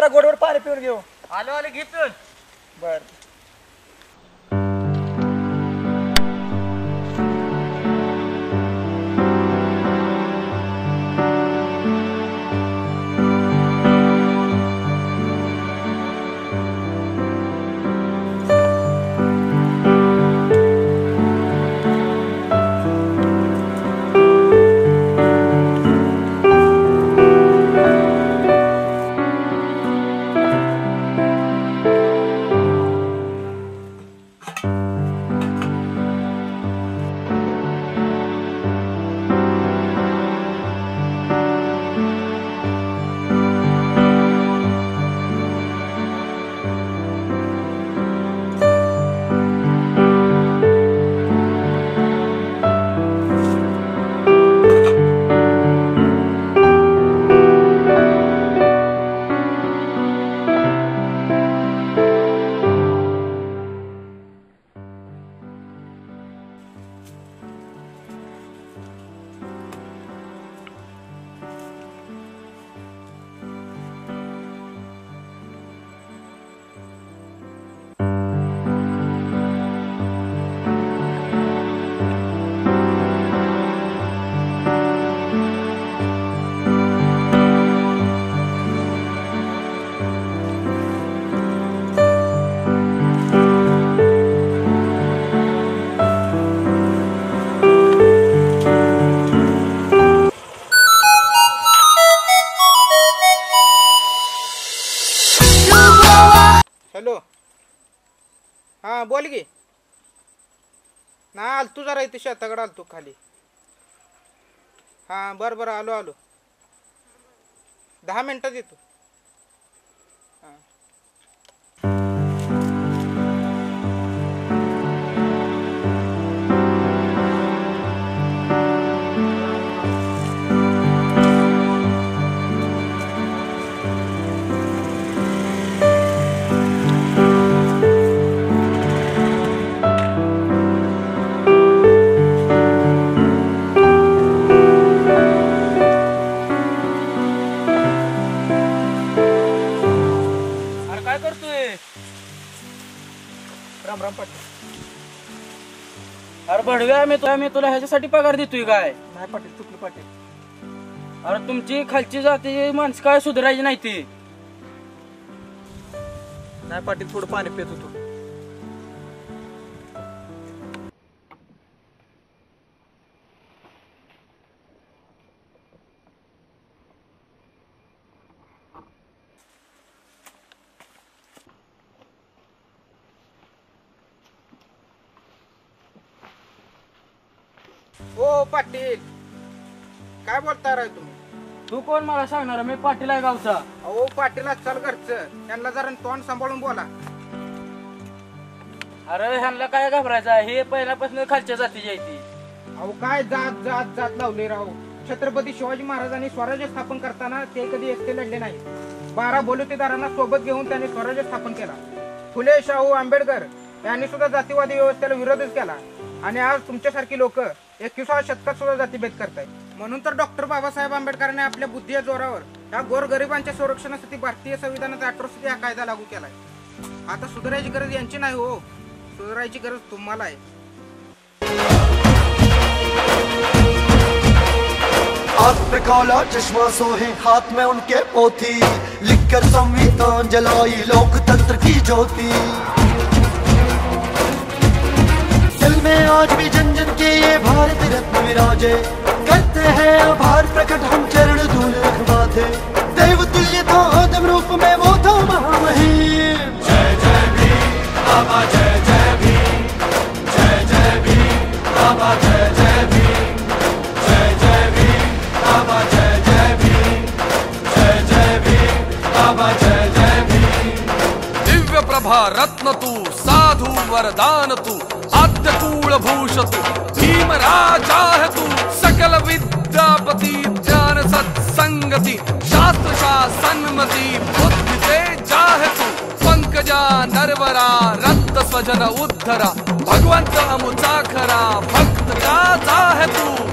जरा गोडवर पाणी पिऊन घेऊ. आलो आलो घे पिऊन. बर हॅलो. हां बोल की. ना आलतो जरा इथे शेताकडे आलतो खाली. हां बरं बरं आलो आलो 10 मिनिटात येतो. हां राम राम पाटील. अरे भडव्या मी तुला ह्याच्यासाठी पगार देतोय काय? नाही पाटील चुकलं पाटील. अरे तुमची खालची जाती माणसं काय सुधारायची नाही ती. नाही पाटील थोडं पाणी पित होतो. ओ पाटील काय बोलता रे तुम्ही? तू कोण मला सांगणार? मी पाटील आहे गावचा. अहो पाटील चल घरचं त्यांना जरा तोंड सांभाळून बोला. अरे ह्यांना काय घाबरायचं? हे पहिल्यापासून खालच्या जातीची आहे ती. अहो काय जात जात जात लावले राव. छत्रपती शिवाजी महाराजांनी स्वराज्य स्थापन करताना ते कधी एकटे लढले नाही. 12 बलुतेदारांना सोबत घेऊन त्यांनी स्वराज्य स्थापन केला. फुले शाहू आंबेडकर यांनी सुद्धा जातीवादी व्यवस्थेला विरोधच केला. आणि आज तुमच्यासारखी लोक 21व्या शतकात सुद्धा जातीभेद करतायत. म्हणून तर डॉक्टर बाबासाहेब आंबेडकरांनी आपल्या बुद्धीच्या जोरावर या गोरगरिबांच्या संरक्षणासाठी भारतीय संविधानाचा अॅट्रॉसिटी हा कायदा लागू केलाय. आता सुधारायची गरज यांची नाही हो, सुधारायची गरज तुम्हाला आहे. आंख पे काला चश्मा सोहे हाथ में उनके पोथी लिखकर संविधान जलाई लोकतंत्र की ज्योति. दिल में आज भी जन जन के ये भारत रत्न विराजे करते हैं आभार प्रकट हम चरण धूल रखवाते. देवतुल्य था आदम रूप में वो था महामहिम. जय जय भीम बाबा जय जय भीम. जय जय भीम बाबा जय जय भीम. जय जय भीम बाबा जय जय भीम. जय जय भीम बाबा जय जय भीम. दिव्य प्रभा रत्न तू साधु वरदान तू आद्य कूल भूष तू भीमराजा है तू सकल विद्यापति ज्ञान सत्संगति शास्त्र शासनमति बुद्धि तेजा है तू पंकजा नरवरा रक्त स्वजन उद्धरा भगवंत अमुचा खरा भक्त राजा है तू.